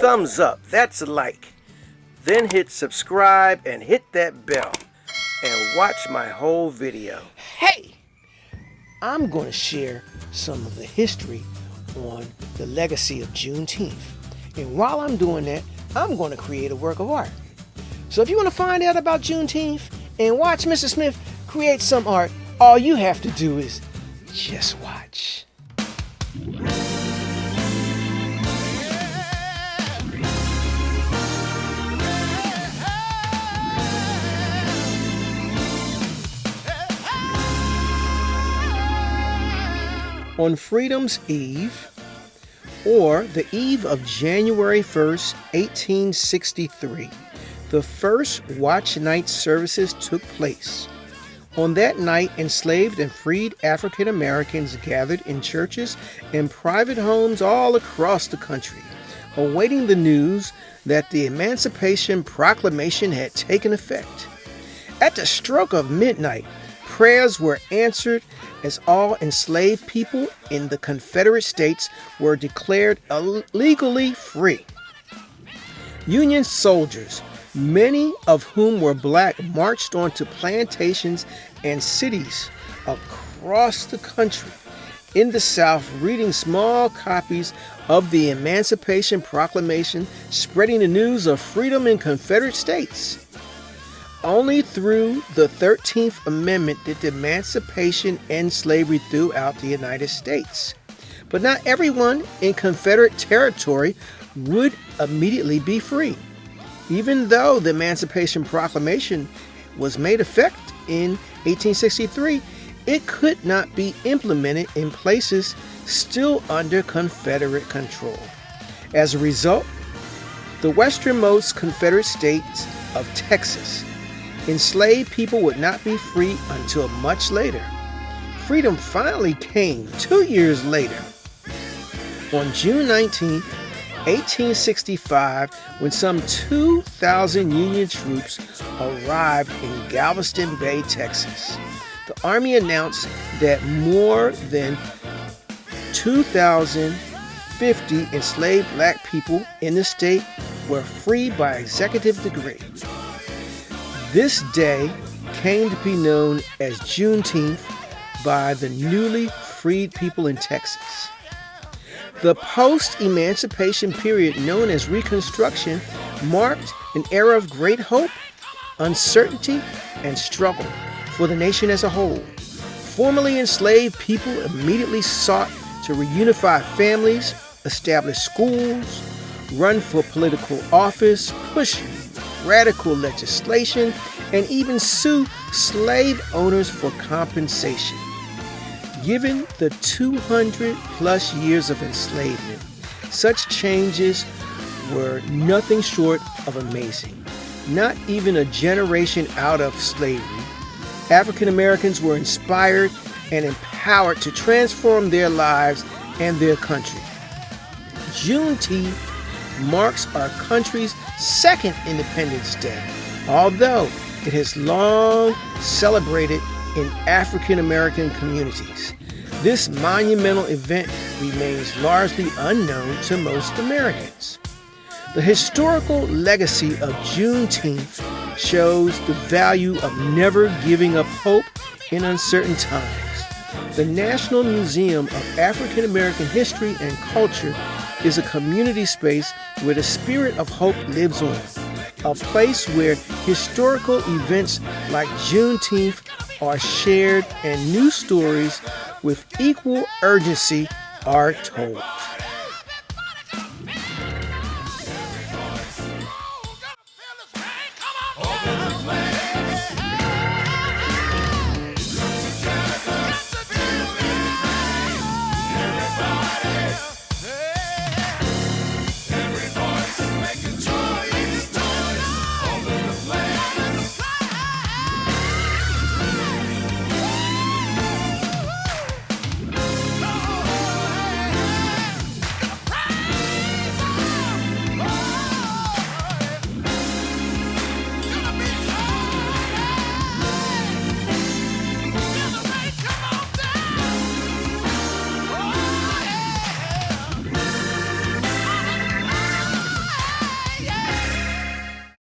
thumbs up, that's a like. Then hit subscribe and hit that bell and watch my whole video. Hey! I'm going to share some of the history on the legacy of Juneteenth. And while I'm doing that, I'm going to create a work of art. So if you want to find out about Juneteenth and watch Mr. Smith create some art, all you have to do is just watch. On Freedom's Eve, or the eve of January 1st, 1863, the first watch night services took place. On that night, enslaved and freed African Americans gathered in churches and private homes all across the country, awaiting the news that the Emancipation Proclamation had taken effect. At the stroke of midnight, prayers were answered as all enslaved people in the Confederate States were declared legally free. Union soldiers, many of whom were black, marched onto plantations and cities across the country. In the South, reading small copies of the Emancipation Proclamation, spreading the news of freedom in Confederate States. Only through the 13th Amendment did the emancipation end slavery throughout the United States. But not everyone in Confederate territory would immediately be free. Even though the Emancipation Proclamation was made effect in 1863, it could not be implemented in places still under Confederate control. As a result, the westernmost Confederate states of Texas, enslaved people would not be free until much later. Freedom finally came 2 years later, on June 19, 1865, when some 2,000 Union troops arrived in Galveston Bay, Texas. The Army announced that more than 2,050 enslaved black people in the state were free by executive decree. This day came to be known as Juneteenth by the newly freed people in Texas. The post-emancipation period known as Reconstruction marked an era of great hope, uncertainty, and struggle for the nation as a whole. Formerly enslaved people immediately sought to reunify families, establish schools, run for political office, push radical legislation, and even sue slave owners for compensation. Given the 200 plus years of enslavement, such changes were nothing short of amazing. Not even a generation out of slavery, African Americans were inspired and empowered to transform their lives and their country. Juneteenth marks our country's second Independence Day, although it has long celebrated in African American communities. This monumental event remains largely unknown to most Americans. The historical legacy of Juneteenth shows the value of never giving up hope in uncertain times. The National Museum of African American History and Culture is a community space where the spirit of hope lives on, a place where historical events like Juneteenth are shared and new stories with equal urgency are told.